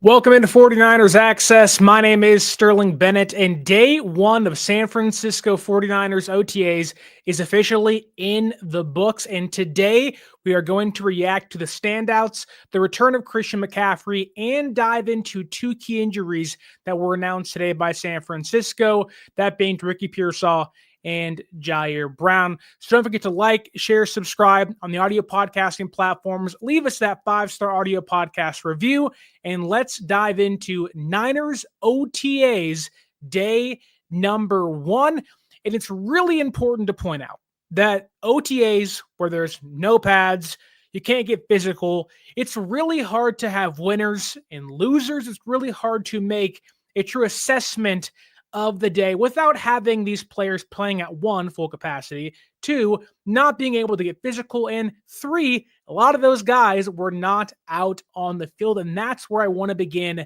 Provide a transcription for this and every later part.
Welcome into 49ers Access. My name is Sterling Bennett, and day one of San Francisco 49ers OTAs is officially in the books. And today we are going to react to the standouts, the return of Christian McCaffrey, and dive into two key injuries that were announced today by San Francisco, that being Ricky Pearsall and Ji'Ayir Brown. So don't forget to like, share, subscribe on the audio podcasting platforms. Leave us that 5-star audio podcast review, and let's dive into Niners OTAs day number one. And it's really important to point out that OTAs, where there's no pads, you can't get physical, it's really hard to have winners and losers. It's really hard to make a true assessment of the day without having these players playing at one, full capacity, two, not being able to get physical, and three, a lot of those guys were not out on the field. And that's where I want to begin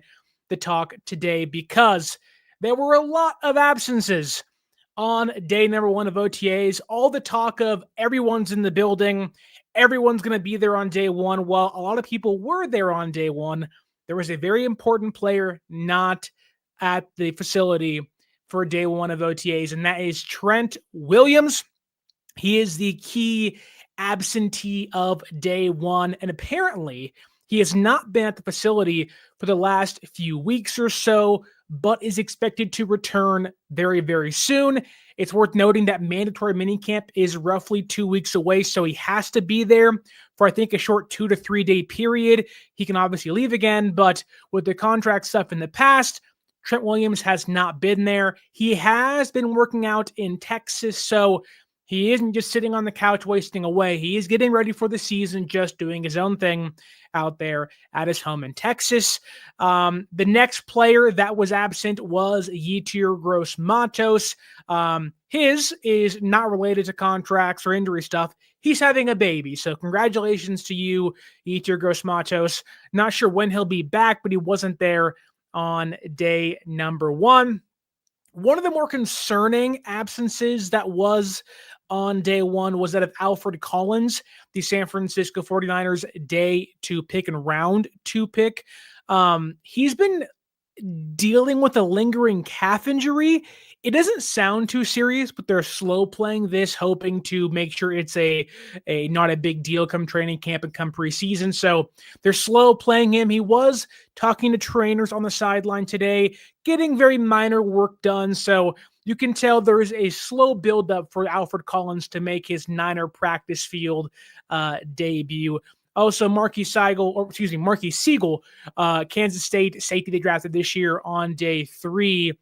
the talk today, because there were a lot of absences on day number one of OTAs. All the talk of everyone's in the building, everyone's going to be there on day one. While a lot of people were there on day one, there was a very important player not at the facility for day one of OTAs, and that is Trent Williams. He is the key absentee of day one, and apparently he has not been at the facility for the last few weeks or so, but is expected to return very, very soon. It's worth noting that mandatory minicamp is roughly 2 weeks away, so he has to be there for, I think, a short 2 to 3 day period. He can obviously leave again, but with the contract stuff in the past, Trent Williams has not been there. He has been working out in Texas, so he isn't just sitting on the couch wasting away. He is getting ready for the season, just doing his own thing out there at his home in Texas. The next player that was absent was Yetur Gross-Matos. His is not related to contracts or injury stuff. He's having a baby, so congratulations to you, Yetur Gross-Matos. Not sure when he'll be back, but he wasn't there on day number one. One of the more concerning absences that was on day one was that of Alfred Collins, the San Francisco 49ers day 2 pick and round 2 pick. He's been dealing with a lingering calf injury. It doesn't sound too serious, but they're slow playing this, hoping to make sure it's a not a big deal come training camp and come preseason. So they're slow playing him. He was talking to trainers on the sideline today, getting very minor work done. So you can tell there is a slow buildup for Alfred Collins to make his Niner practice field debut. Also, Marquis Siegel, Kansas State safety they drafted this year on day 3.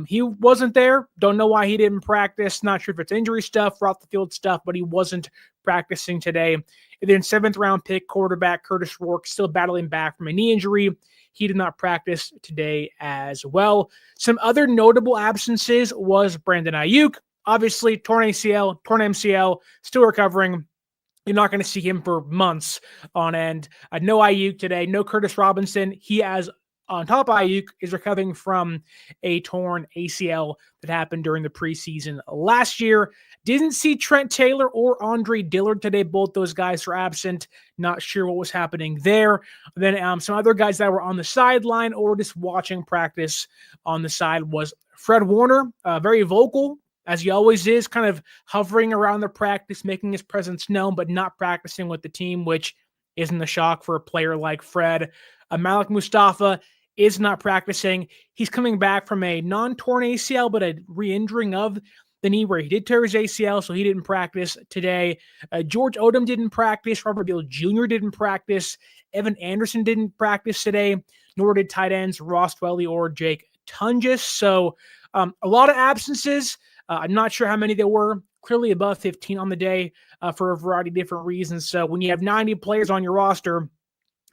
He wasn't there. Don't know why he didn't practice. Not sure if it's injury stuff or off the field stuff, but he wasn't practicing today. And then 7th round pick quarterback Curtis Rourke, still battling back from a knee injury. He did not practice today as well. Some other notable absences was Brandon Aiyuk. Obviously, torn ACL, torn MCL, still recovering. You're not going to see him for months on end. No Aiyuk today, no Curtis Robinson. He has, on top of Aiyuk, is recovering from a torn ACL that happened during the preseason last year. Didn't see Trent Taylor or Andre Dillard today. Both those guys were absent. Not sure what was happening there. Then some other guys that were on the sideline or just watching practice on the side was Fred Warner, very vocal, as he always is, kind of hovering around the practice, making his presence known, but not practicing with the team, which isn't a shock for a player like Fred. Malik Mustafa is not practicing. He's coming back from a non-torn ACL, but a re-injuring of the knee where he did tear his ACL, so he didn't practice today. George Odom didn't practice. Robert Beal Jr. didn't practice. Evan Anderson didn't practice today, nor did tight ends Ross Dwelley or Jake Tunges. So a lot of absences. I'm not sure how many there were, clearly above 15 on the day for a variety of different reasons. So when you have 90 players on your roster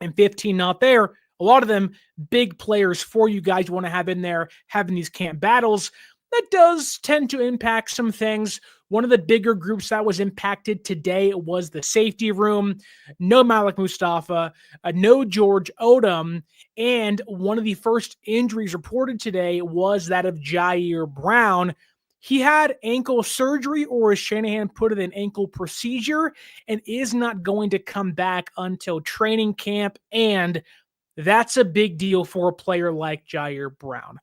and 15 not there, a lot of them big players for you guys you want to have in there having these camp battles. That does tend to impact some things. One of the bigger groups that was impacted today was the safety room. No Malik Mustafa, no George Odom, and one of the first injuries reported today was that of Ji'Ayir Brown. He had ankle surgery, or as Shanahan put it, an ankle procedure, and is not going to come back until training camp. And That's a big deal for a player like Ji'Ayir Brown.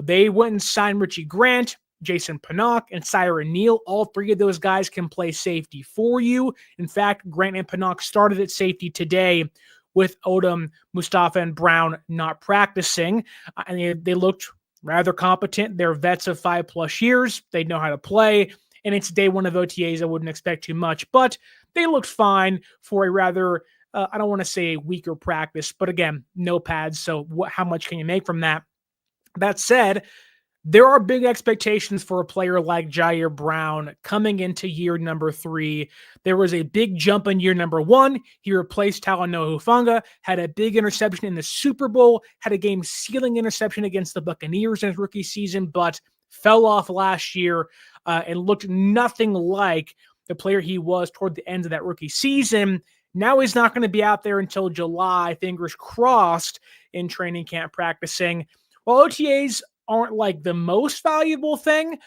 They went and signed Richie Grant, Jason Pinnock, and Siren Neal. All three of those guys can play safety for you. In fact, Grant and Pinnock started at safety today with Odom, Mustafa, and Brown not practicing. And they looked rather competent. They're vets of 5+ years. They know how to play. And it's day one of OTAs. I wouldn't expect too much. But they looked fine for a rather, I don't want to say a weaker practice. But again, no pads. So how much can you make from that? That said, there are big expectations for a player like Ji'Ayir Brown coming into year number 3. There was a big jump in year number 1. He replaced Talanoa Hufanga, had a big interception in the Super Bowl, had a game-sealing interception against the Buccaneers in his rookie season, but fell off last year and looked nothing like the player he was toward the end of that rookie season. Now he's not going to be out there until July, fingers crossed, in training camp practicing. While OTAs aren't like the most valuable thing,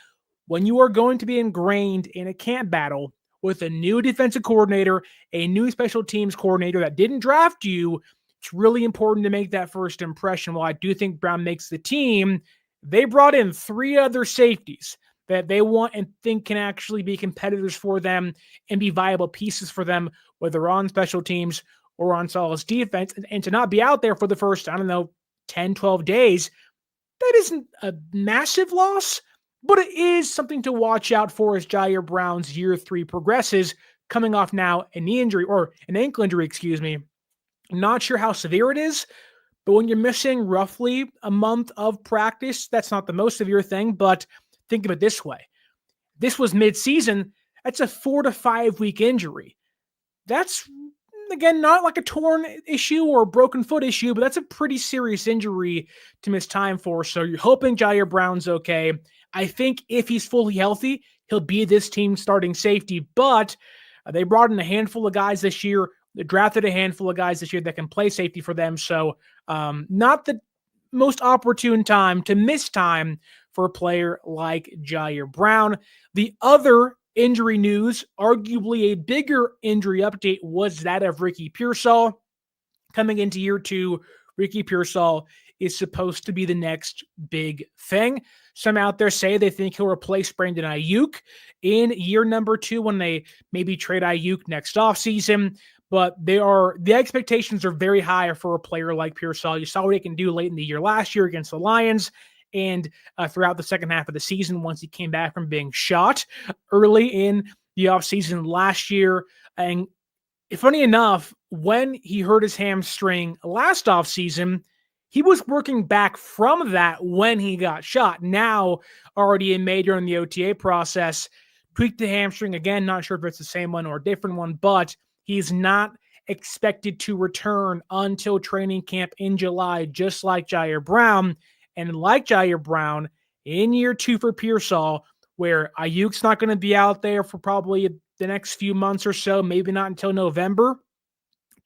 when you are going to be ingrained in a camp battle with a new defensive coordinator, a new special teams coordinator that didn't draft you, it's really important to make that first impression. While I do think Brown makes the team, they brought in 3 other safeties that they want and think can actually be competitors for them and be viable pieces for them, whether on special teams or on Solid's defense. And to not be out there for the first, 10, 12 days, that isn't a massive loss, but it is something to watch out for as Ji'Ayir Brown's year 3 progresses, coming off now a knee injury, or an ankle injury, Not sure how severe it is, but when you're missing roughly a month of practice, that's not the most severe thing, but think of it this way. This was mid-season. That's a 4 to 5 week injury. That's, again, not like a torn issue or a broken foot issue, but that's a pretty serious injury to miss time for. So you're hoping Ji'Ayir Brown's okay. I think if he's fully healthy, he'll be this team's starting safety. But they brought in a handful of guys this year. They drafted a handful of guys this year that can play safety for them. So not the most opportune time to miss time for a player like Ji'Ayir Brown. The other injury news, arguably a bigger injury update, was that of Ricky Pearsall. Coming into year 2, Ricky Pearsall is supposed to be the next big thing. Some out there say they think he'll replace Brandon Aiyuk in year number 2 when they maybe trade Aiyuk next offseason. But the expectations are very high for a player like Pearsall. You saw what he can do late in the year last year against the Lions, and throughout the second half of the season once he came back from being shot early in the offseason last year. And funny enough, when he hurt his hamstring last offseason, he was working back from that when he got shot. Now, already in May during the OTA process, tweaked the hamstring again. Not sure if it's the same one or a different one, but he's not expected to return until training camp in July, just like Ji'Ayir Brown. And like Ji'Ayir Brown, in year 2 for Pearsall, where Aiyuk's not going to be out there for probably the next few months or so, maybe not until November.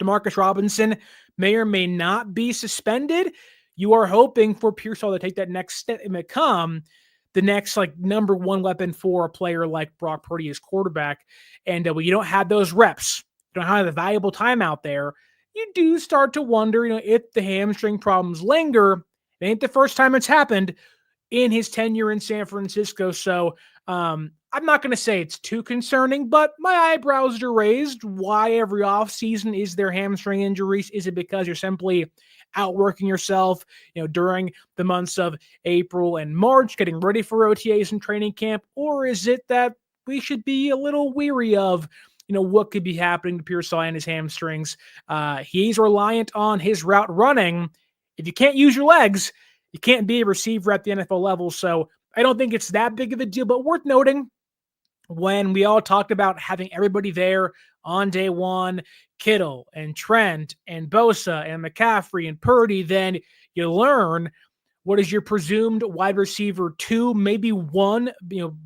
Demarcus Robinson may or may not be suspended. You are hoping for Pearsall to take that next step and become the next number 1 weapon for a player like Brock Purdy as quarterback. And when you don't have those reps, you don't have the valuable time out there, you do start to wonder, if the hamstring problems linger. It ain't the first time it's happened in his tenure in San Francisco. So I'm not going to say it's too concerning, but my eyebrows are raised. Why every offseason is there hamstring injuries? Is it because you're simply outworking yourself, during the months of April and March, getting ready for OTAs and training camp? Or is it that we should be a little weary of, what could be happening to Pearsall and his hamstrings? He's reliant on his route running. If you can't use your legs, you can't be a receiver at the NFL level. So I don't think it's that big of a deal, but worth noting, when we all talked about having everybody there on day 1, Kittle and Trent and Bosa and McCaffrey and Purdy, then you learn what is your presumed wide receiver 2, maybe 1,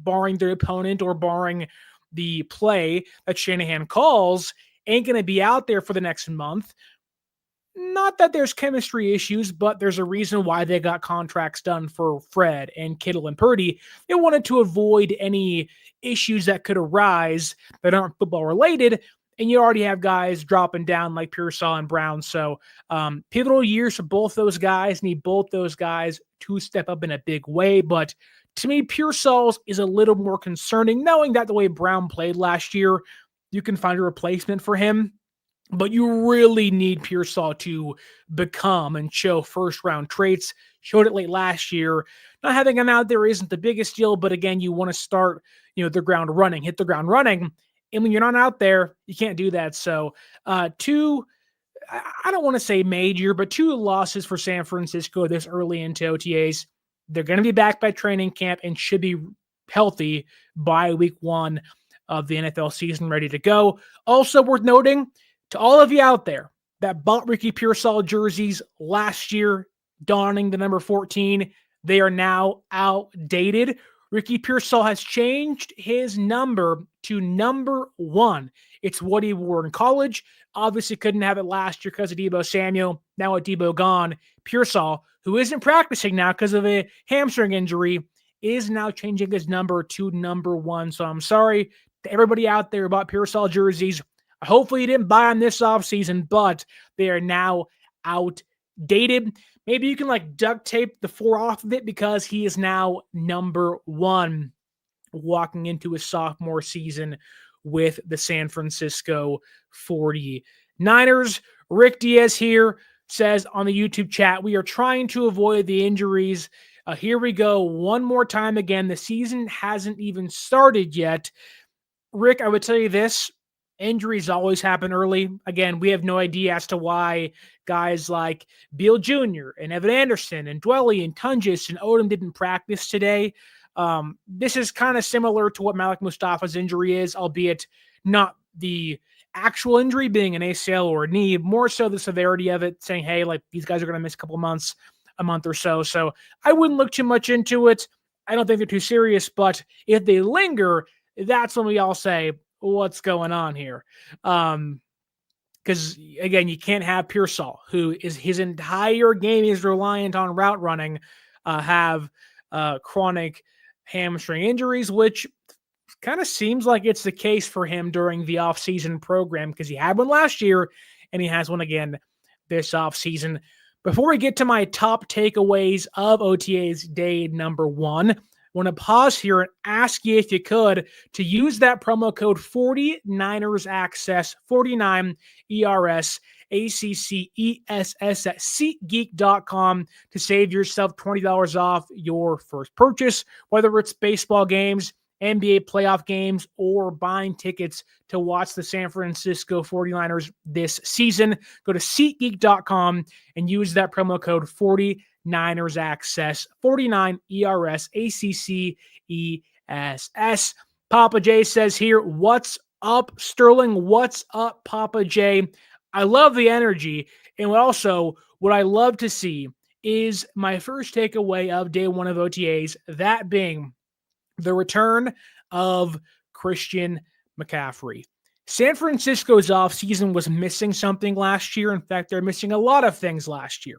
barring the opponent or barring the play that Shanahan calls, ain't going to be out there for the next month. Not that there's chemistry issues, but there's a reason why they got contracts done for Fred and Kittle and Purdy. They wanted to avoid any issues that could arise that aren't football related. and you already have guys dropping down like Pearsall and Brown. So pivotal years for both those guys. Need both those guys to step up in a big way. But to me, Pearsall's is a little more concerning, knowing that the way Brown played last year, you can find a replacement for him. But you really need Pearsall to become and show first-round traits. Showed it late last year. Not having him out there isn't the biggest deal, but again, you want to start, hit the ground running. And when you're not out there, you can't do that. So two, I don't want to say major, but 2 losses for San Francisco this early into OTAs. They're going to be back by training camp and should be healthy by week 1 of the NFL season, ready to go. Also worth noting, to all of you out there that bought Ricky Pearsall jerseys last year, donning the number 14, they are now outdated. Ricky Pearsall has changed his number to number 1. It's what he wore in college. Obviously couldn't have it last year because of Deebo Samuel. Now with Deebo gone, Pearsall, who isn't practicing now because of a hamstring injury, is now changing his number to number 1. So I'm sorry to everybody out there who bought Pearsall jerseys. Hopefully you didn't buy them this offseason, but they are now outdated. Maybe you can duct tape the 4 off of it because he is now number 1 walking into his sophomore season with the San Francisco 49ers. Rick Diaz here says on the YouTube chat, we are trying to avoid the injuries. Here we go one more time again. The season hasn't even started yet. Rick, I would tell you this. Injuries always happen early. Again, we have no idea as to why guys like Beal Jr. and Evan Anderson and Dwelly and Tunges and Odom didn't practice today. This is kind of similar to what Malik Mustafa's injury is, albeit not the actual injury being an ACL or a knee, more so the severity of it, saying, hey, these guys are going to miss a couple months, a month or so. So I wouldn't look too much into it. I don't think they're too serious, but if they linger, that's when we all say, what's going on here? Because, again, you can't have Pearsall, who is his entire game is reliant on route running, have chronic hamstring injuries, which kind of seems like it's the case for him during the offseason program because he had one last year and he has one again this offseason. Before we get to my top takeaways of OTA's day number 1, I want to pause here and ask you if you could to use that promo code 49ers Access, 49 ERS ACCESS at SeatGeek.com to save yourself $20 off your first purchase, whether it's baseball games, NBA playoff games, or buying tickets to watch the San Francisco 49ers this season. Go to SeatGeek.com and use that promo code 49ers Access, 49 ERS ACCESS. Papa J says here, what's up, Sterling? What's up, Papa J? I love the energy. And what I love to see is my first takeaway of day 1 of OTAs, that being the return of Christian McCaffrey. San Francisco's offseason was missing something last year. In fact, they're missing a lot of things last year.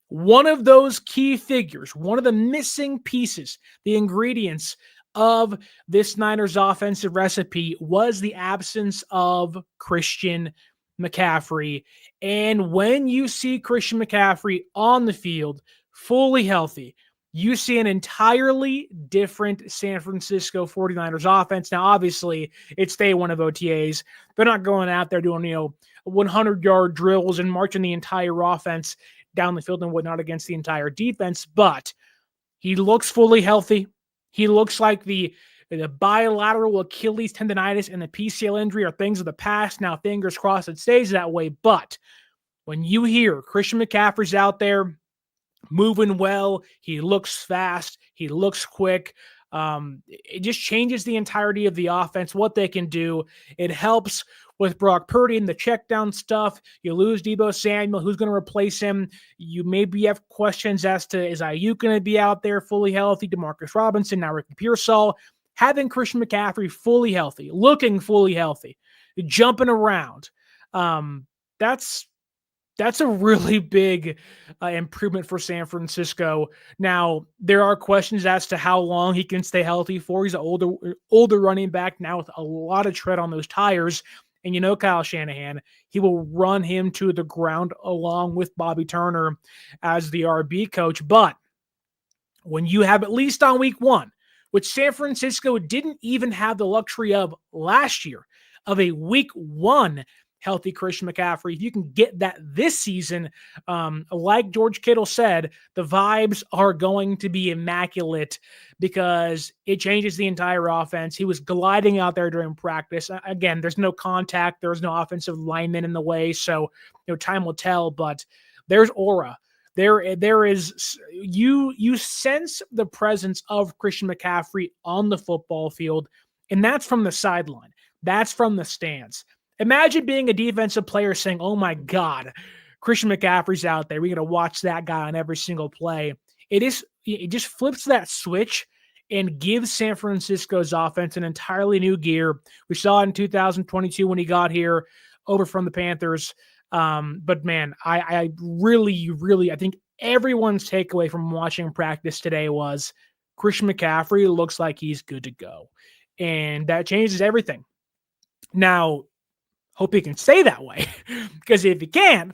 One of those key figures, one of the missing pieces, the ingredients of this Niners offensive recipe was the absence of Christian McCaffrey. And when you see Christian McCaffrey on the field, fully healthy, you see an entirely different San Francisco 49ers offense. Now, obviously, it's day 1 of OTAs. They're not going out there doing, 100-yard drills and marching the entire offense down the field and whatnot against the entire defense, but he looks fully healthy. He looks like the bilateral Achilles tendonitis and the PCL injury are things of the past. Now, fingers crossed it stays that way, but when you hear Christian McCaffrey's out there moving well, he looks fast, he looks quick, it just changes the entirety of the offense, what they can do. It helps with Brock Purdy and the check down stuff. You lose Deebo Samuel, who's going to replace him? You maybe have questions as to, is Aiyuk going to be out there fully healthy? Demarcus Robinson, now Ricky Pearsall. Having Christian McCaffrey fully healthy, looking fully healthy, jumping around, that's a really big improvement for San Francisco. Now, there are questions as to how long he can stay healthy for. He's an older running back now with a lot of tread on those tires. And you know Kyle Shanahan, he will run him to the ground along with Bobby Turner as the RB coach. But when you have, at least on week one, which San Francisco didn't even have the luxury of last year, of a week one healthy Christian McCaffrey, if you can get that this season, like George Kittle said, the vibes are going to be immaculate because it changes the entire offense. He was gliding out there during practice. Again, there's no contact. There's no offensive lineman in the way. So, time will tell, but there's aura. There is, you sense the presence of Christian McCaffrey on the football field, and that's from the sideline. That's from the stands. Imagine being a defensive player saying, "Oh my God, Christian McCaffrey's out there. We're going to watch that guy on every single play." It just flips that switch and gives San Francisco's offense an entirely new gear. We saw it in 2022 when he got here over from the Panthers. But man, I really, I think everyone's takeaway from watching practice today was Christian McCaffrey looks like he's good to go. And that changes everything. Now, hope he can stay that way, because if he can't,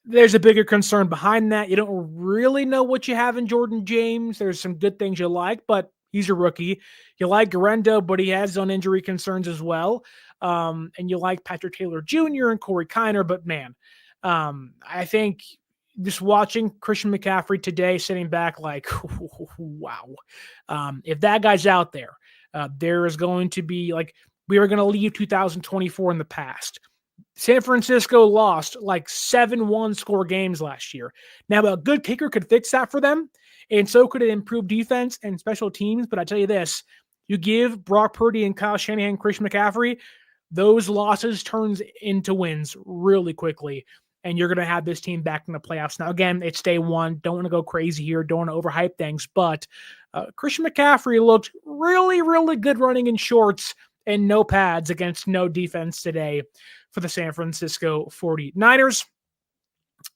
there's a bigger concern behind that. You don't really know what you have in Jordan James. There's some good things you like, but he's a rookie. You like Renardo, but he has his own injury concerns as well. And you like Patrick Taylor Jr. and Corey Kiner, but man, I think just watching Christian McCaffrey today, sitting back like, wow. If that guy's out there, there is going to be like, we are going to leave 2024 in the past. San Francisco lost like 7-1 score games last year. Now, a good kicker could fix that for them, and so could it improve defense and special teams. But I tell you this, you give Brock Purdy and Kyle Shanahan, Christian McCaffrey, those losses turns into wins really quickly, and you're going to have this team back in the playoffs. Now, again, it's day one. Don't want to go crazy here. Don't want to overhype things, but Christian McCaffrey looked really, really good running in shorts and no pads against no defense today for the San Francisco 49ers.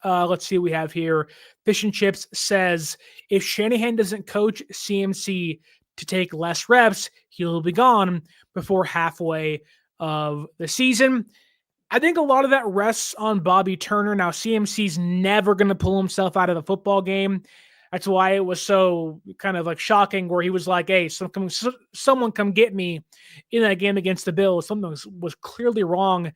Let's see what we have here. Fish and Chips says, if Shanahan doesn't coach CMC to take less reps, he'll be gone before halfway of the season. I think a lot of that rests on Bobby Turner. Now, CMC's never going to pull himself out of the football game. That's why it was so kind of like shocking where he was like, hey, someone come get me in that game against the Bills. Something was clearly wrong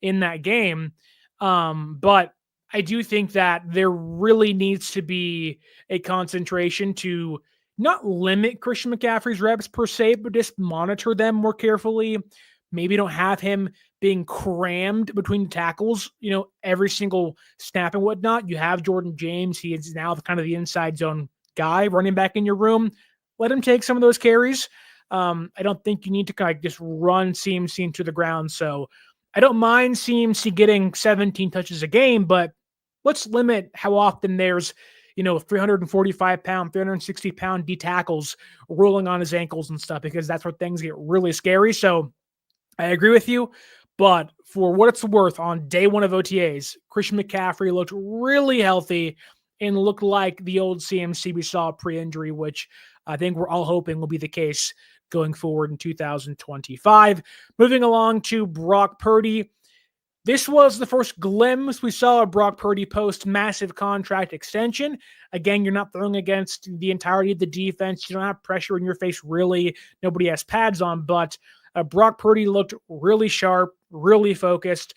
in that game. But I do think that there really needs to be a concentration to not limit Christian McCaffrey's reps per se, but just monitor them more carefully. Maybe don't have him being crammed between tackles, every single snap and whatnot. You have Jordan James. He is now kind of the inside zone guy running back in your room. Let him take some of those carries. I don't think you need to kind of just run CMC into the ground. So I don't mind CMC getting 17 touches a game, but let's limit how often there's 345-pound, 360-pound D tackles rolling on his ankles and stuff, because that's where things get really scary. So I agree with you, but for what it's worth, on day one of OTAs, Christian McCaffrey looked really healthy and looked like the old CMC we saw pre-injury, which I think we're all hoping will be the case going forward in 2025. Moving along to Brock Purdy. This was the first glimpse we saw of Brock Purdy post massive contract extension. Again, you're not throwing against the entirety of the defense. You don't have pressure in your face, really. Nobody has pads on, but Brock Purdy looked really sharp, really focused,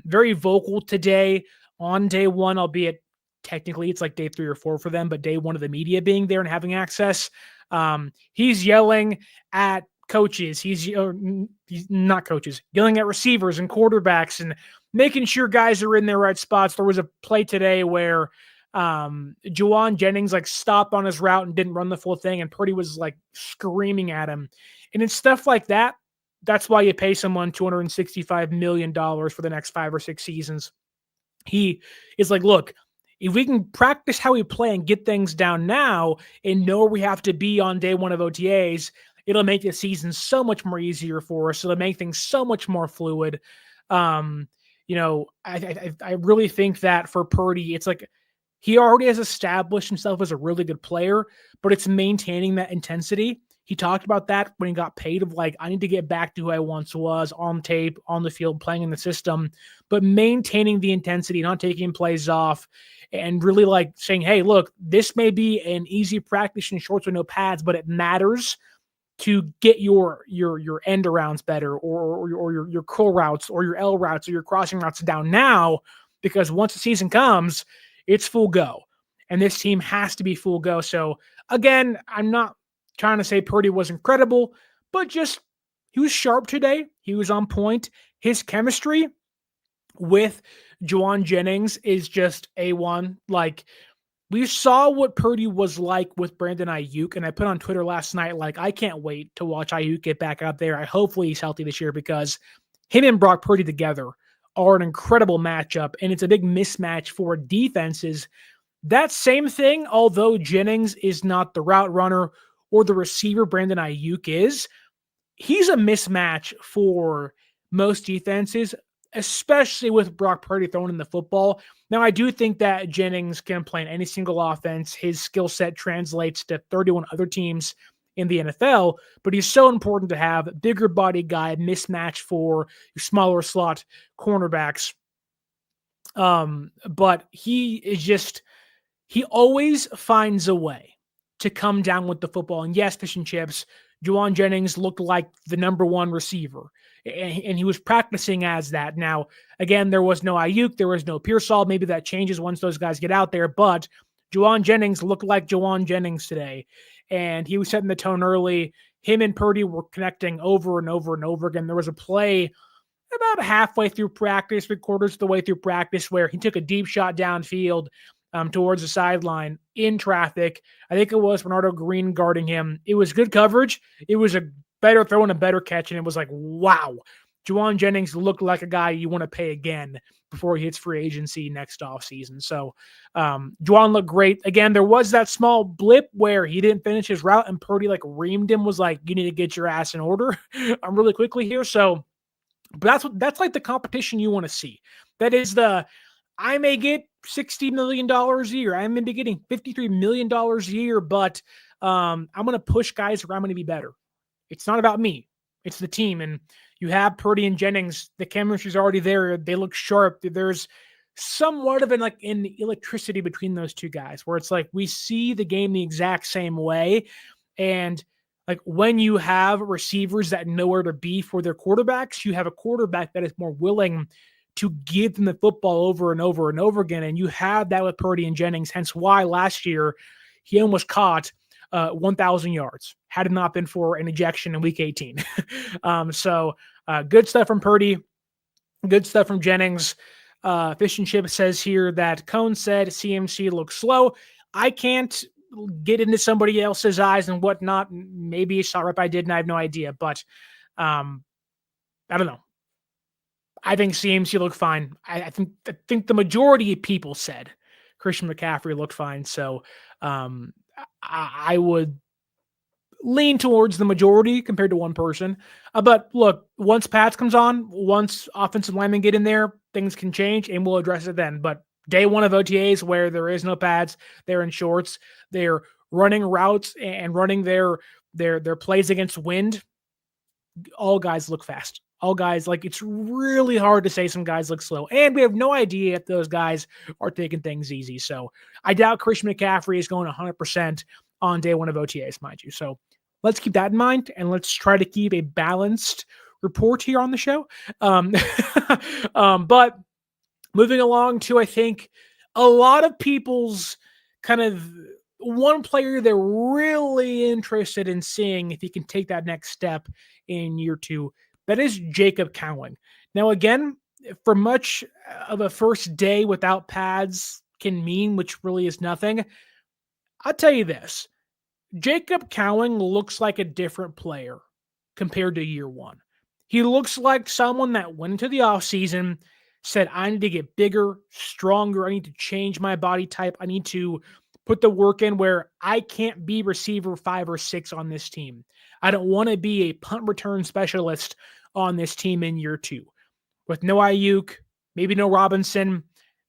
very vocal today on day one, albeit technically it's like day 3 or 4 for them, but day one of the media being there and having access. He's yelling at coaches. He's not coaches, yelling at receivers and quarterbacks and making sure guys are in their right spots. There was a play today where Jauan Jennings stopped on his route and didn't run the full thing, and Purdy was screaming at him. And it's stuff like that. That's why you pay someone $265 million for the next 5 or 6 seasons. He is like, look, if we can practice how we play and get things down now and know where we have to be on day one of OTAs, it'll make the season so much more easier for us. It'll make things so much more fluid. I really think that for Purdy, it's like he already has established himself as a really good player, but it's maintaining that intensity. He talked about that when he got paid of like, I need to get back to who I once was on tape, on the field, playing in the system, but maintaining the intensity, not taking plays off, and really like saying, hey, look, this may be an easy practice in shorts with no pads, but it matters to get your end arounds better, or your curl routes, or your L routes, or your crossing routes down now, because once the season comes, it's full go. And this team has to be full go. So again, I'm not trying to say Purdy was incredible, but just he was sharp today. He was on point. His chemistry with Jauan Jennings is just A1. Like, we saw what Purdy was like with Brandon Aiyuk, and I put on Twitter last night, like, I can't hopefully to watch Aiyuk get back out there. Hopefully he's healthy this year, because him and Brock Purdy together are an incredible matchup, and it's a big mismatch for defenses. That same thing, although Jennings is not the route runner or the receiver Brandon Aiyuk is, he's a mismatch for most defenses, especially with Brock Purdy throwing in the football. Now, I do think that Jennings can play in any single offense. His skill set translates to 31 other teams in the NFL, but he's so important to have. Bigger body guy, mismatch for smaller slot cornerbacks. But he is just, he always finds a way to come down with the football. And yes, fish and chips, Jauan Jennings looked like the number one receiver, and he was practicing as that. Now, again, there was no Aiyuk, there was no Pearsall. Maybe that changes once those guys get out there, but Jauan Jennings looked like Jauan Jennings today, and he was setting the tone early. Him and Purdy were connecting over and over and over again. There was a play about halfway through practice, 3/4 of the way through practice, where he took a deep shot downfield towards the sideline in traffic. I think it was Renardo Green guarding him. It was good coverage. It was a better throw and a better catch, and it was like, wow. Jauan Jennings looked like a guy you want to pay again before he hits free agency next offseason. So Jauan looked great. Again, there was that small blip where he didn't finish his route, and Purdy like reamed him, was like, you need to get your ass in order really quickly here. So, but that's like the competition you want to see. That is I may get $60 million a year. I may be getting $53 million a year, but I'm going to push guys around. I'm going to be better. It's not about me. It's the team. And you have Purdy and Jennings. The chemistry's already there. They look sharp. There's somewhat of an electricity between those two guys, where it's like we see the game the exact same way. And like when you have receivers that know where to be for their quarterbacks, you have a quarterback that is more willing to give them the football over and over and over again. And you have that with Purdy and Jennings, hence why last year he almost caught 1,000 yards had it not been for an ejection in week 18. So good stuff from Purdy, good stuff from Jennings. Fish and Chip says here that Cone said CMC looks slow. I can't get into somebody else's eyes and whatnot. Maybe he saw it, I did, and I have no idea. But I don't know. I think CMC looked fine. I think the majority of people said Christian McCaffrey looked fine. So I would lean towards the majority compared to one person. But look, once Pats comes on, once offensive linemen get in there, things can change, and we'll address it then. But day one of OTAs where there is no pads, they're in shorts, they're running routes and running their plays against wind. All guys look fast. All guys, like, it's really hard to say some guys look slow. And we have no idea if those guys are taking things easy. So I doubt Christian McCaffrey is going 100% on day one of OTAs, mind you. So let's keep that in mind, and let's try to keep a balanced report here on the show. But moving along to, I think, a lot of people's kind of one player they're really interested in seeing if he can take that next step in year two. That is Jacob Cowing. Now, again, for much of a first day without pads can mean, which really is nothing, I'll tell you this. Jacob Cowing looks like a different player compared to year one. He looks like someone that went into the offseason, said, I need to get bigger, stronger. I need to change my body type. I need to put the work in where I can't be receiver 5 or 6 on this team. I don't want to be a punt return specialist on this team in year two. With no Aiyuk, maybe no Robinson,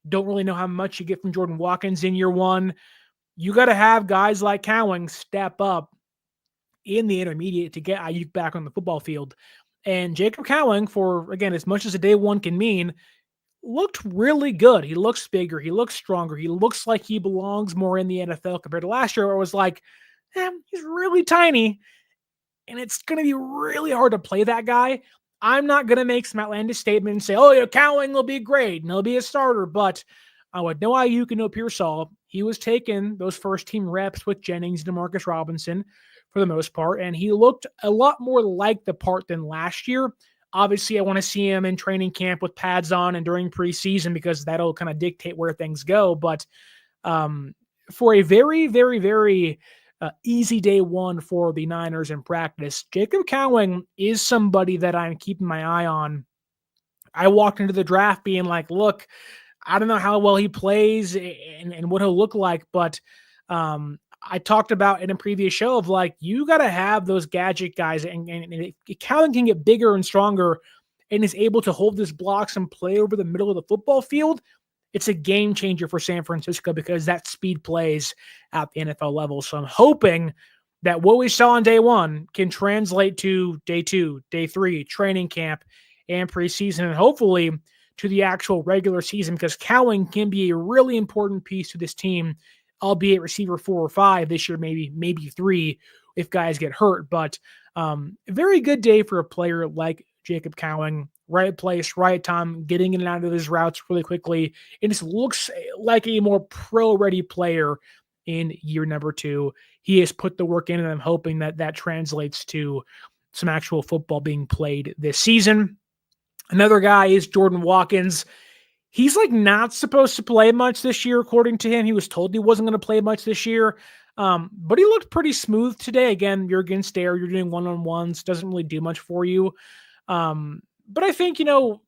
don't really know how much you get from Jordan Watkins in year one. You got to have guys like Cowing step up in the intermediate to get Aiyuk back on the football field. And Jacob Cowing, for again, as much as a day one can mean, looked really good. He looks bigger. He looks stronger. He looks like he belongs more in the NFL compared to last year, where it was like, he's really tiny, and it's going to be really hard to play that guy. I'm not going to make some outlandish statement and say, oh, yeah, Cowing will be great and he'll be a starter. But with no Aiyuk and no Pearsall, he was taking those first team reps with Jennings and Demarcus Robinson for the most part, and he looked a lot more like the part than last year. Obviously, I want to see him in training camp with pads on and during preseason because that'll kind of dictate where things go. But for a very, very, very easy day one for the Niners in practice, Jacob Cowing is somebody that I'm keeping my eye on. I walked into the draft being like, look, I don't know how well he plays and what he'll look like, but I talked about in a previous show of like, you got to have those gadget guys, and Cowing can get bigger and stronger and is able to hold his blocks and play over the middle of the football field. It's a game changer for San Francisco because that speed plays at the NFL level. So I'm hoping that what we saw on day one can translate to day two, day three, training camp, and preseason, and hopefully to the actual regular season, because Cowing can be a really important piece to this team, albeit receiver 4 or 5 this year, maybe 3 if guys get hurt. But a very good day for a player like Jacob Cowing. Right place, right time, getting in and out of his routes really quickly. It just looks like a more pro-ready player in year number 2. He has put the work in, and I'm hoping that that translates to some actual football being played this season. Another guy is Jordan Watkins. He's like not supposed to play much this year, according to him. He was told he wasn't going to play much this year, but he looked pretty smooth today. Again, you're against air, you're doing one-on-ones, doesn't really do much for you. But I think, I'll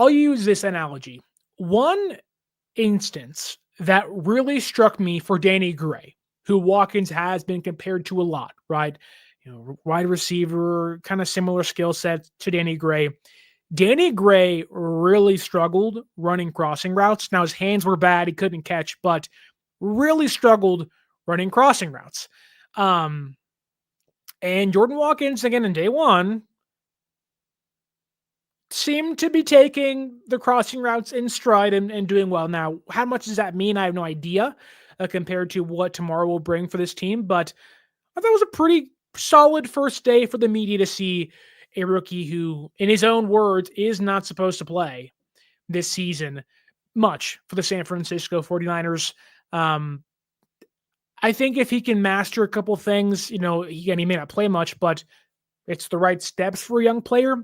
use this analogy. One instance that really struck me for Danny Gray, who Watkins has been compared to a lot, right? Wide receiver, kind of similar skill set to Danny Gray. Danny Gray really struggled running crossing routes. Now, his hands were bad. He couldn't catch, but really struggled running crossing routes. And Jordan Watkins, again, in day one, seemed to be taking the crossing routes in stride and doing well. Now, how much does that mean? I have no idea compared to what tomorrow will bring for this team, but I thought it was a pretty solid first day for the media to see a rookie who, in his own words, is not supposed to play this season much for the San Francisco 49ers. I think if he can master a couple things, he may not play much, but it's the right steps for a young player.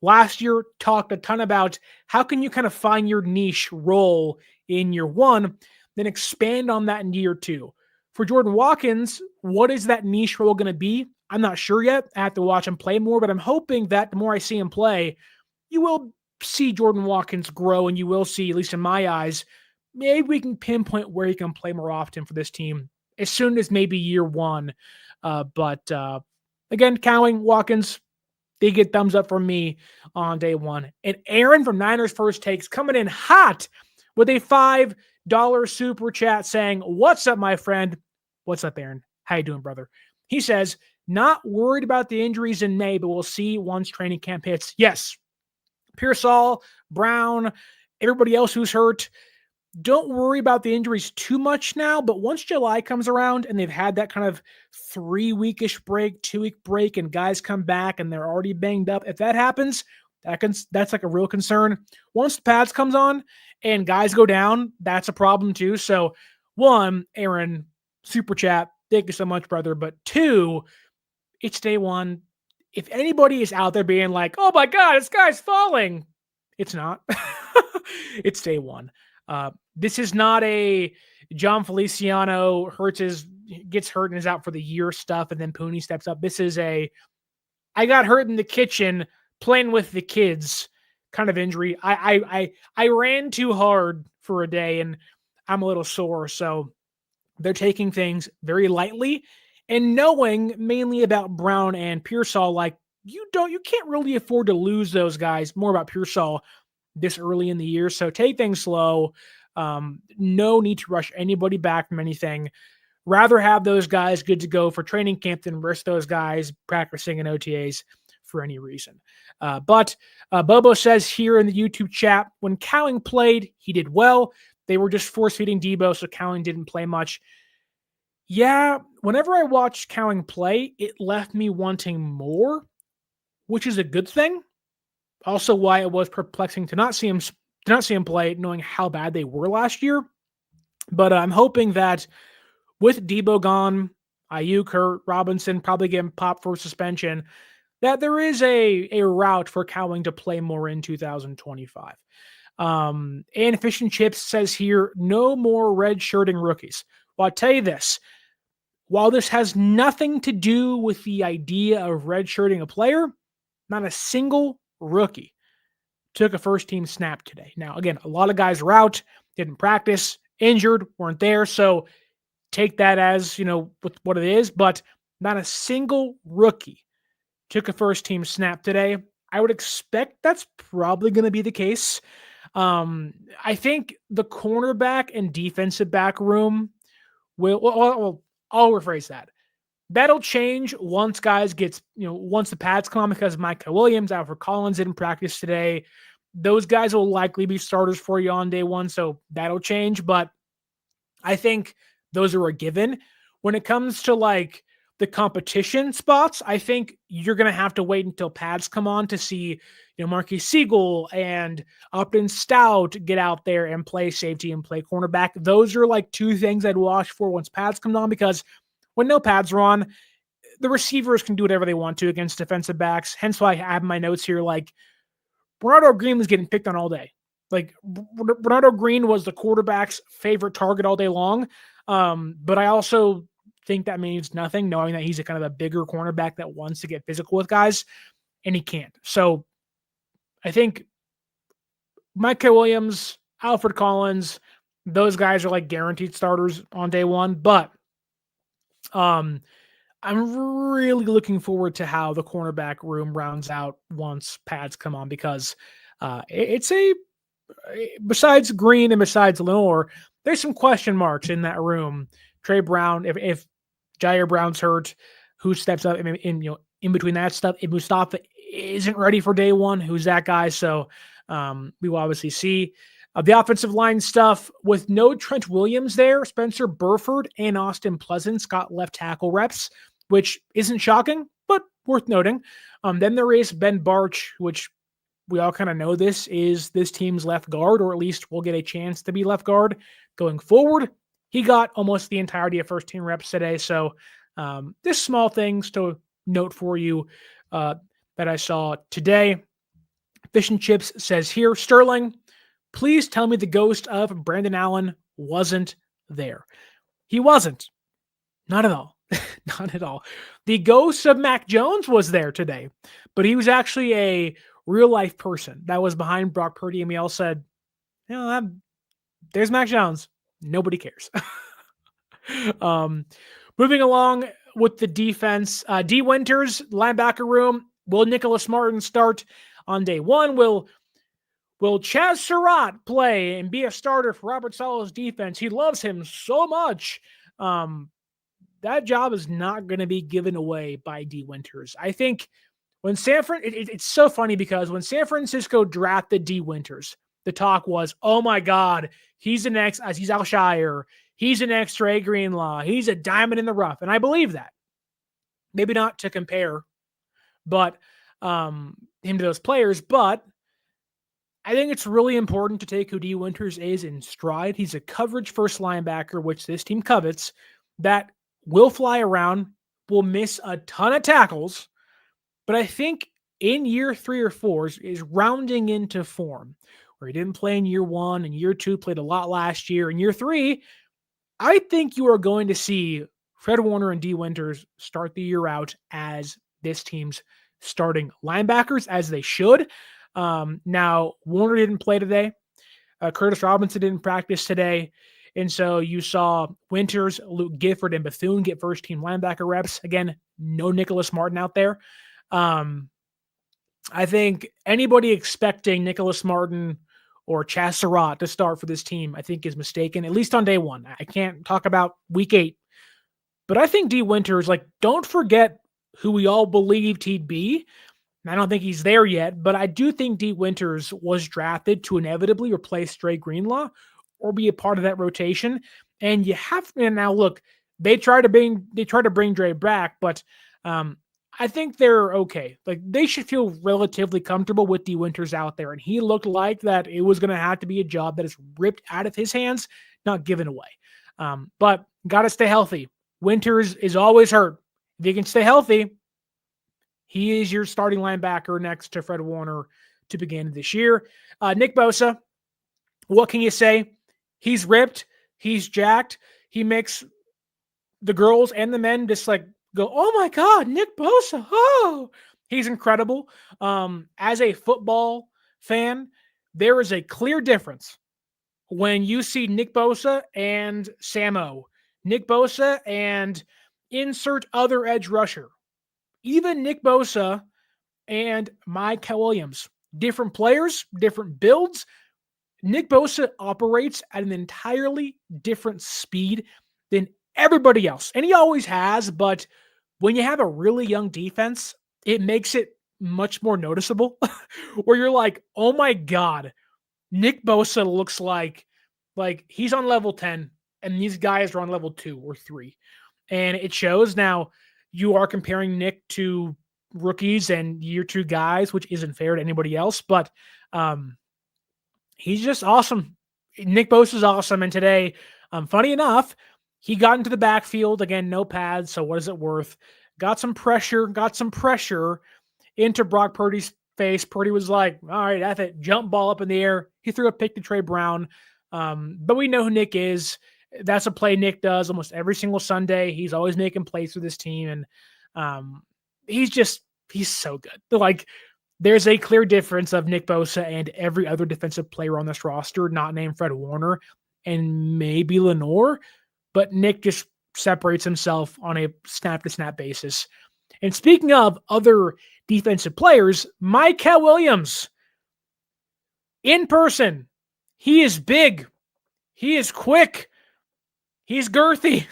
Last year, talked a ton about how can you kind of find your niche role in year one, then expand on that in year 2. For Jordan Watkins, what is that niche role going to be? I'm not sure yet. I have to watch him play more, but I'm hoping that the more I see him play, you will see Jordan Watkins grow, and you will see, at least in my eyes, maybe we can pinpoint where he can play more often for this team as soon as maybe year 1. But again, Cowing, Watkins, they get thumbs up from me on day 1. And Aaron from Niners First Takes coming in hot with a $5 super chat saying, "What's up, my friend?" What's up, Aaron? How you doing, brother? He says, not worried about the injuries in May, but we'll see once training camp hits. Yes, Pearsall, Brown, everybody else who's hurt, don't worry about the injuries too much now, but once July comes around and they've had that kind of 3-weekish break, 2-week break, and guys come back and they're already banged up, if that happens, that's like a real concern. Once the pads comes on and guys go down, that's a problem too. So 1, Aaron, super chat, thank you so much, brother. But 2, it's day 1. If anybody is out there being like, oh my God, this guy's falling, it's not. It's day 1. This is not a John Feliciano gets hurt and is out for the year stuff, and then Pooney steps up. This is I got hurt in the kitchen playing with the kids kind of injury. I ran too hard for a day and I'm a little sore. So they're taking things very lightly and knowing mainly about Brown and Pearsall, like you can't really afford to lose those guys. More about Pearsall this early in the year. So take things slow. No need to rush anybody back from anything. Rather have those guys good to go for training camp than risk those guys practicing in OTAs for any reason. But Bobo says here in the YouTube chat, when Cowing played, he did well. They were just force-feeding Debo, so Cowing didn't play much. Yeah, whenever I watched Cowing play, it left me wanting more, which is a good thing. Also, why it was perplexing to not see him play, knowing how bad they were last year. But I'm hoping that with Debo gone, Aiyuk, hurt, Robinson probably getting popped for suspension, that there is a route for Cowing to play more in 2025. And Fish and Chips says here, no more red shirting rookies. Well, I'll tell you this. While this has nothing to do with the idea of redshirting a player, not a single rookie took a first-team snap today. Now, again, a lot of guys are out, didn't practice, injured, weren't there, so take that as, what it is, but not a single rookie took a first-team snap today. I would expect that's probably going to be the case. I think the cornerback and defensive back room will I'll rephrase that. That'll change once guys once the pads come on, because Mykel Williams, Alfred Collins didn't practice today. Those guys will likely be starters for you on day one, so that'll change. But I think those are a given. When it comes to the competition spots, I think you're going to have to wait until pads come on to see, Marquise Siegel and Upton Stout get out there and play safety and play cornerback. Those are two things I'd watch for once pads come on, because when no pads are on, the receivers can do whatever they want to against defensive backs. Hence why I have my notes here. Renardo Green was getting picked on all day. Renardo Green was the quarterback's favorite target all day long. But I also think that means nothing, knowing that he's a kind of a bigger cornerback that wants to get physical with guys, and he can't. So I think Mykel Williams, Alfred Collins, those guys are guaranteed starters on day one. But I'm really looking forward to how the cornerback room rounds out once pads come on, because it's besides Green and besides Lenore, there's some question marks in that room. Trey Brown, if Ji'Ayir Brown's hurt, who steps up in between that stuff? If Mustafa isn't ready for day one, who's that guy? So we will obviously see. The offensive line stuff, with no Trent Williams there, Spencer Burford and Austin Pleasance got left tackle reps, which isn't shocking, but worth noting. Then there is Ben Barch, which we all kind of know this is this team's left guard, or at least will get a chance to be left guard going forward. He got almost the entirety of first-team reps today, so just small things to note for you that I saw today. Fish and Chips says here, Sterling, please tell me the ghost of Brandon Allen wasn't there. He wasn't. Not at all. Not at all. The ghost of Mac Jones was there today, but he was actually a real-life person that was behind Brock Purdy, and we all said, there's Mac Jones. Nobody cares. Moving along with the defense, D. Winters, linebacker room. Will Nicholas Martin start on day one? Will Chaz Surratt play and be a starter for Robert Saleh's defense? He loves him so much. That job is not going to be given away by D. Winters. I think when it's so funny, because when San Francisco drafted D. Winters, the talk was, oh my God, he's the next Aziz Al-Shire. He's the next Trey Greenlaw. He's a diamond in the rough. And I believe that. Maybe not to compare him to those players, but I think it's really important to take who D. Winters is in stride. He's a coverage first linebacker, which this team covets, that will fly around, will miss a ton of tackles, but I think in year 3 or 4 is rounding into form, where he didn't play in year 1 and year 2, played a lot last year. In year 3, I think you are going to see Fred Warner and D. Winters start the year out as this team's starting linebackers, as they should. Now, Warner didn't play today. Curtis Robinson didn't practice today. And so you saw Winters, Luke Gifford, and Bethune get first-team linebacker reps. Again, no Nicholas Martin out there. I think anybody expecting Nicholas Martin or Chaz Surratt to start for this team, I think is mistaken, at least on day one. I can't talk about week 8 But I think D. Winters, like, don't forget who we all believed he'd be. And I don't think he's there yet, but I do think D. Winters was drafted to inevitably replace Dre Greenlaw or be a part of that rotation. And you have and now look, they tried to bring Dre back, but I think they're okay. Like they should feel relatively comfortable with D. Winters out there. And he looked like that it was going to have to be a job that is ripped out of his hands, not given away. But got to stay healthy. Winters is always hurt. If he can stay healthy, he is your starting linebacker next to Fred Warner to begin this year. Nick Bosa, what can you say? He's ripped. He's jacked. He makes the girls and the men just like go, oh my God, Nick Bosa. Oh, he's incredible. As a football fan, there is a clear difference when you see Nick Bosa and Samo, Nick Bosa and insert other edge rusher. Even Nick Bosa and Mykel Williams, different players, different builds. Nick Bosa operates at an entirely different speed than everybody else. And he always has, but when you have a really young defense, it makes it much more noticeable where you're like, oh my God, Nick Bosa looks like he's on level 10 and these guys are on level 2 or 3. And it shows. Now, you are comparing Nick to rookies and year 2 guys, which isn't fair to anybody else, but he's just awesome. Nick Bosa is awesome. And today, funny enough, he got into the backfield again, no pads. So what is it worth? Got some pressure into Brock Purdy's face. Purdy was like, all right, F it, jump ball up in the air. He threw a pick to Trey Brown. But we know who Nick is. That's a play Nick does almost every single Sunday. He's always making plays for this team. And he's so good. Like, there's a clear difference of Nick Bosa and every other defensive player on this roster, not named Fred Warner and maybe Lenore, but Nick just separates himself on a snap-to-snap basis. And speaking of other defensive players, Mykel Williams, in person, he is big, he is quick, he's girthy,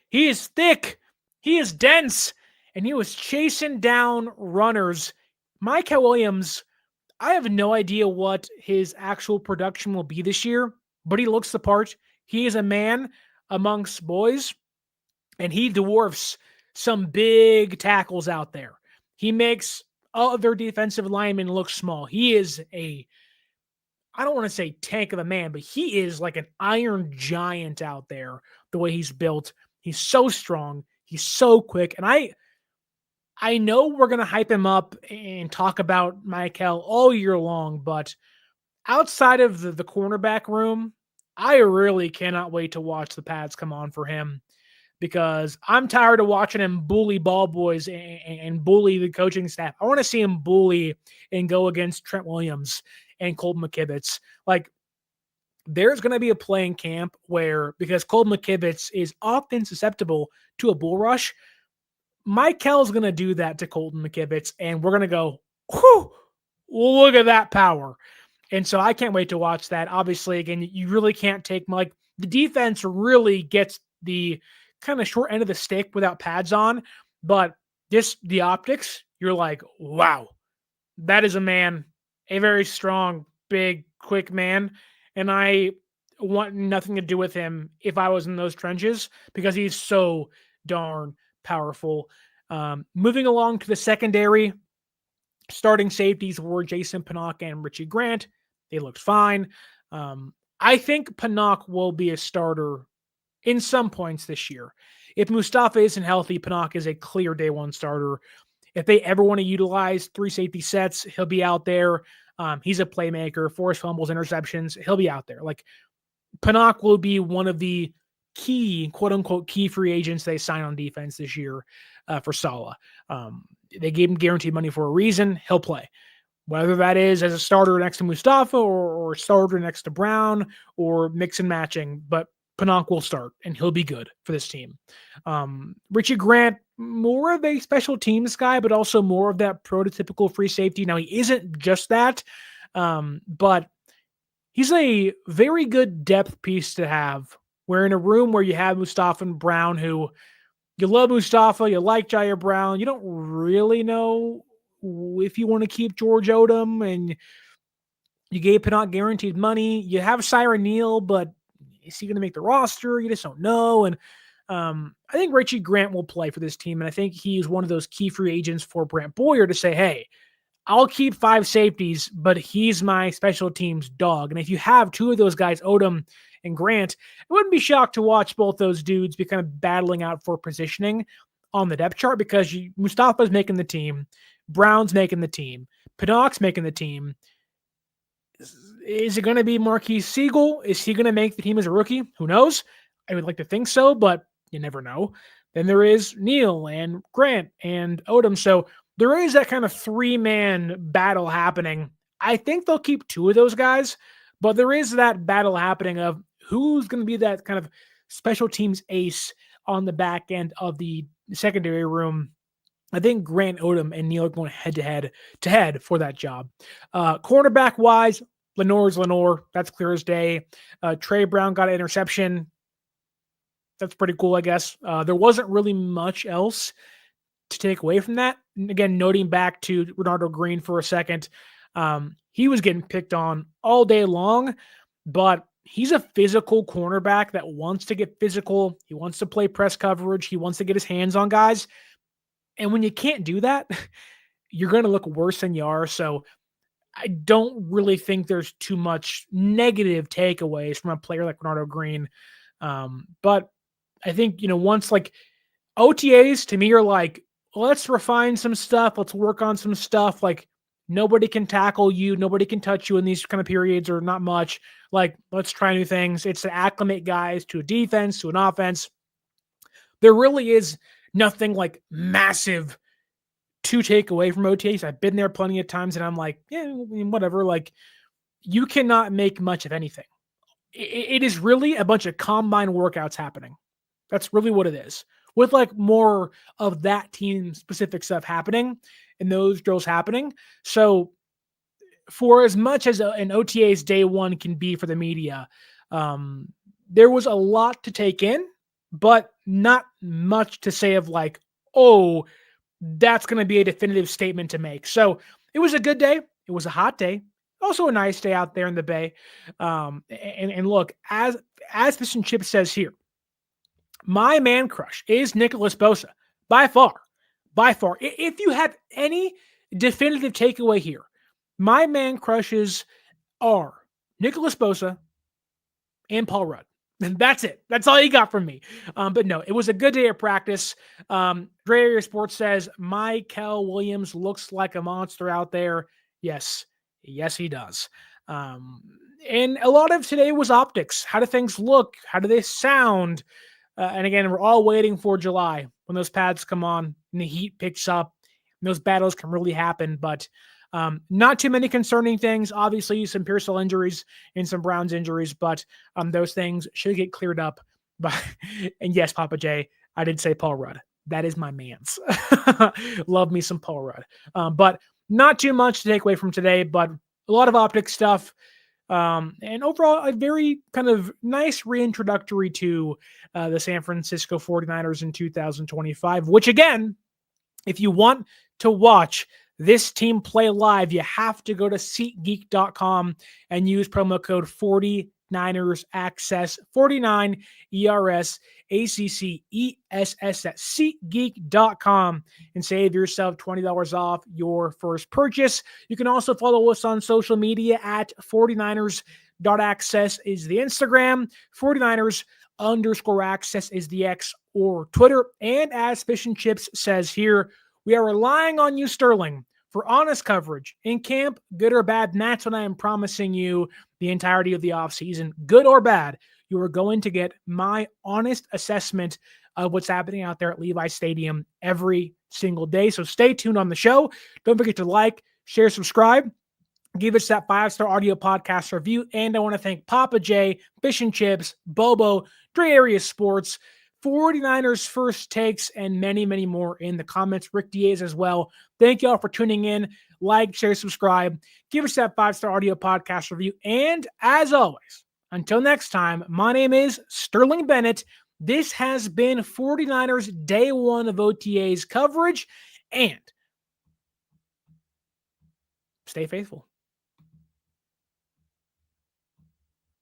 he is thick, he is dense, and he was chasing down runners. Mykel Williams, I have no idea what his actual production will be this year, but he looks the part. He is a man amongst boys, and he dwarfs some big tackles out there. He makes other defensive linemen look small. He is I don't want to say tank of a man, but he is like an iron giant out there, the way he's built. He's so strong. He's so quick. And I know we're going to hype him up and talk about Mykel all year long, but outside of the cornerback room, I really cannot wait to watch the pads come on for him because I'm tired of watching him bully ball boys and bully the coaching staff. I want to see him bully and go against Trent Williams and Colton McKivitz. Like, there's going to be a play in camp where, because Colton McKivitz is often susceptible to a bull rush, Mykel's going to do that to Colton McKivitz, and we're going to go, whew, look at that power. And so I can't wait to watch that. Obviously, again, you really can't take, like, the defense really gets the kind of short end of the stick without pads on, but just the optics, you're like, wow, that is a man, a very strong, big, quick man. And I want nothing to do with him if I was in those trenches because he's so darn powerful. Moving along to the secondary, starting safeties were Jason Pinnock and Richie Grant. They looked fine. I think Pinnock will be a starter in some points this year. If Mustafa isn't healthy, Pinnock is a clear day one starter. If they ever want to utilize 3 safety sets, he'll be out there. He's a playmaker, forced fumbles, interceptions. He'll be out there. Like, Pinnock will be one of the key, quote unquote, key free agents they sign on defense this year for Saleh. They gave him guaranteed money for a reason. He'll play. Whether that is as a starter next to Mustafa or starter next to Brown or mix and matching, but Pinnock will start and he'll be good for this team. Richie Grant, more of a special teams guy, but also more of that prototypical free safety. Now, he isn't just that, but he's a very good depth piece to have. Where in a room where you have Mustafa and Brown, who You love Mustafa, you like Ji'Ayir Brown. You don't really know if you want to keep George Odom, and you gave Pinnock guaranteed money. You have Siren Neal, but is he going to make the roster? You just don't know. And I think Richie Grant will play for this team, and I think he's one of those key free agents for Brant Boyer to say, hey, I'll keep 5 safeties, but he's my special teams dog. And if you have 2 of those guys, Odom and Grant, I wouldn't be shocked to watch both those dudes be kind of battling out for positioning on the depth chart, because Mustafa's making the team, Brown's making the team, Pinnock's making the team. Is it going to be Marquise Siegel? Is he going to make the team as a rookie? Who knows? I would like to think so, but you never know. Then there is Neal and Grant and Odom. So there is that kind of 3-man battle happening. I think they'll keep 2 of those guys, but there is that battle happening of who's going to be that kind of special teams ace on the back end of the secondary room. I think Grant, Odom, and Neal are going head for that job. Cornerback wise, Lenore's Lenore. That's clear as day. Trey Brown got an interception. That's pretty cool, I guess. There wasn't really much else to take away from that. And again, noting back to Renardo Green for a second, he was getting picked on all day long, but he's a physical cornerback that wants to get physical. He wants to play press coverage. He wants to get his hands on guys. And when you can't do that, you're going to look worse than you are. So I don't really think there's too much negative takeaways from a player like Renardo Green. But I think, once like OTAs to me are like, let's refine some stuff. Let's work on some stuff. Like nobody can tackle you. Nobody can touch you in these kind of periods, or not much. Like, let's try new things. It's to acclimate guys to a defense, to an offense. There really is nothing like massive to take away from OTAs. I've been there plenty of times and I'm like, yeah, whatever. Like, you cannot make much of anything. It is really a bunch of combine workouts happening. That's really what it is, with like more of that team specific stuff happening and those drills happening. So for as much as an OTA's day one can be for the media, there was a lot to take in, but not much to say of like, oh, that's going to be a definitive statement to make. So it was a good day. It was a hot day. Also a nice day out there in the Bay. And look, as Fish and Chip says here, my man crush is Nicholas Bosa. By far. If you have any definitive takeaway here, my man crushes are Nicholas Bosa and Paul Rudd. And that's it. That's all you got from me. But no, it was a good day of practice. Gray Area Sports says Mykel Williams looks like a monster out there. Yes, he does. And a lot of today was optics. How do things look? How do they sound? And again, we're all waiting for July when those pads come on and the heat picks up. And those battles can really happen. But not too many concerning things. Obviously, some Pearsall injuries and some Browns injuries, but those things should get cleared up. And yes, Papa J, I did say Paul Rudd. That is my man's. Love me some Paul Rudd. But not too much to take away from today, but a lot of optic stuff. And overall, a very kind of nice reintroductory to the San Francisco 49ers in 2025, which again, if you want to watch this team play live, you have to go to SeatGeek.com and use promo code 49ers Access, 49 ERS ACCESS at SeatGeek.com and save yourself $20 off your first purchase. You can also follow us on social media at 49ers.access is the Instagram, 49ers_access is the X or Twitter. And as Fish and Chips says here, we are relying on you, Sterling, for honest coverage in camp, good or bad. And that's what I am promising you the entirety of the offseason, good or bad. You are going to get my honest assessment of what's happening out there at Levi Stadium every single day. So stay tuned on the show. Don't forget to like, share, subscribe. Give us that 5-star audio podcast review. And I want to thank Papa J, Fish and Chips, Bobo, Gray Area Sports, 49ers First Takes, and many, many more in the comments. Rick Diaz as well. Thank you all for tuning in. Like, share, subscribe. Give us that 5-star audio podcast review. And as always, until next time, my name is Sterling Bennett. This has been 49ers day one of OTA's coverage, and stay faithful.